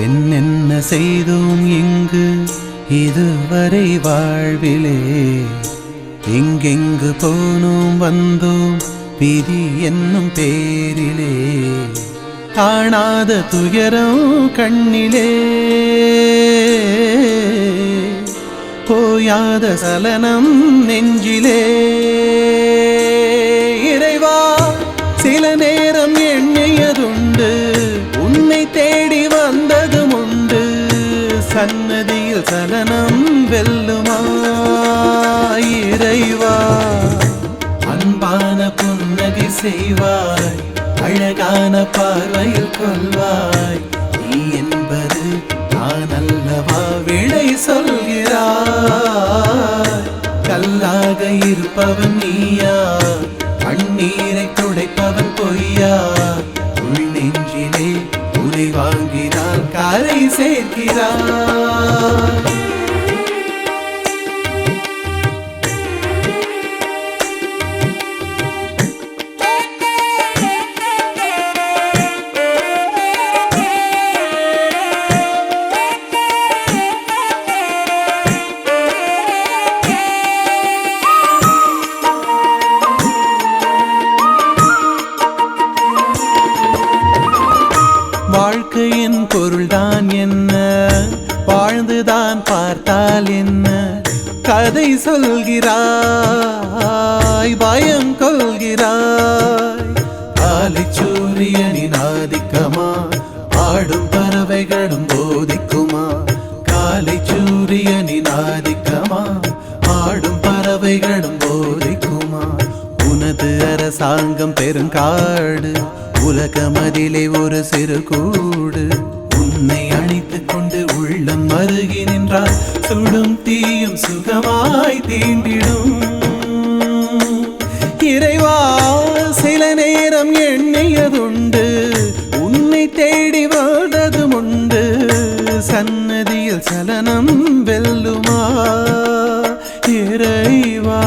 என்னென்ன செய்தோம் இங்கு இதுவரை வாழ்விலே, எங்கெங்கு போனோம் வந்தோம் விதி என்னும் பேரிலே, காணாத துயரம் கண்ணிலே, போயாத சலனம் நெஞ்சிலே. இறைவா, சில நேரம் எண்ணியதுண்டு, உன்னை தேடி வந்ததும் உண்டு, சன்னதியில் சலனம் வெல்லுமா இறைவா. அன்பான புன்னகை செய்வாய், அழகான பார்வையில் கொள்வாய், நீ என்பது நான் அல்லவா விடை சொல்கிறாய். கல்லாக இருப்பவன் நீயா, கண்ணீரை துடைப்பவன் பொய்யா, உள் நெஞ்சிலே உரை வாங்கினால் கரை சேர்க்கிறாய். வாழ்க்கையின் பொருள்தான் என்ன, வாழ்ந்துதான் பார்த்தால் என்ன, கதை சொல்கிறாய், பயம் கொள்கிறாய். காலை சூரியனின் ஆதிக்கமா, ஆடும் பறவைகளும் போதிக்குமா. காலை சூரியனின் ஆதிக்கமா, ஆடும் பறவைகளும் போதிக்குமா. உனது அரசாங்கம் பெருங்காடு, உலகமதிலே ஒரு சிறு கூடு. உன்னை அணைத்துக் கொண்டு உள்ளம் மருகி நின்றால் சுடும் தீயும் சுகமாய் தீண்டிடும். இறைவா, சில நேரம் எண்ணியதுண்டு, உன்னை தேடி வாழ்ந்ததும் உண்டு, சன்னதியில் சலனம் வெல்லுமா இறைவா.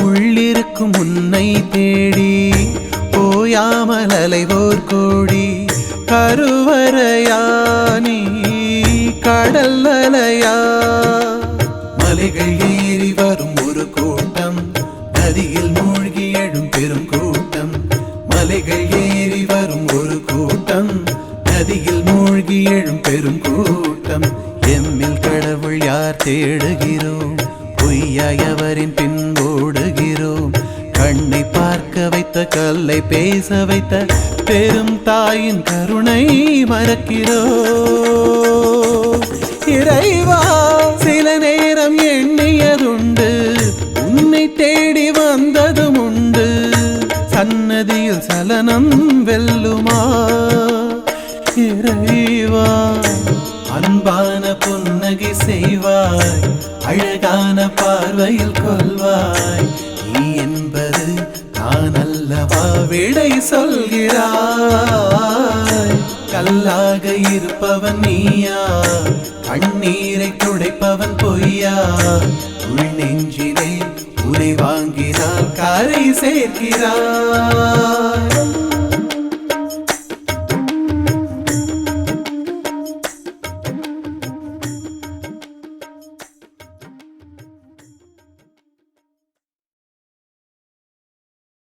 உள்ளிருக்கும் உன்னை தேடி போயாமல் அலைவோர் கோடி, கருவறையா நீ கடல் அலையா. மலைகள் ஏறி வரும் ஒரு கூட்டம், நதியில் மூழ்கி எழும் பெரும் கூட்டம். மலைகள் ஏறி வரும் ஒரு கூட்டம், நதியில் மூழ்கி எழும் பெரும் கூட்டம். எம்மில் கடவுள் யார் தேடுகிறோம், பொய்யாயவரின் பின் ஓடுகிறோம். கண்ணை பார்க்க வைத்த கல்லை பேச வைத்த பெரும் தாயின் கருணை மறக்கிறோம். இறைவா, சில நேரம் எண்ணியதுண்டு, உன்னை தேடி வந்ததும் உண்டு, சன்னதியில் சலனம் வெல்லுமா இறைவா. அன்பான புன்னகை செய்வாய், அழகான பார்வையில் கொள்வாய், நீ என்பது நான் அல்லவா விடை சொல்கிறாய். கல்லாக இருப்பவன் நீயா, கண்ணீரை துடைப்பவன் பொய்யா, உள் நெஞ்சிலே உரை வாங்கினால் கரை சேர்க்கிறாய்.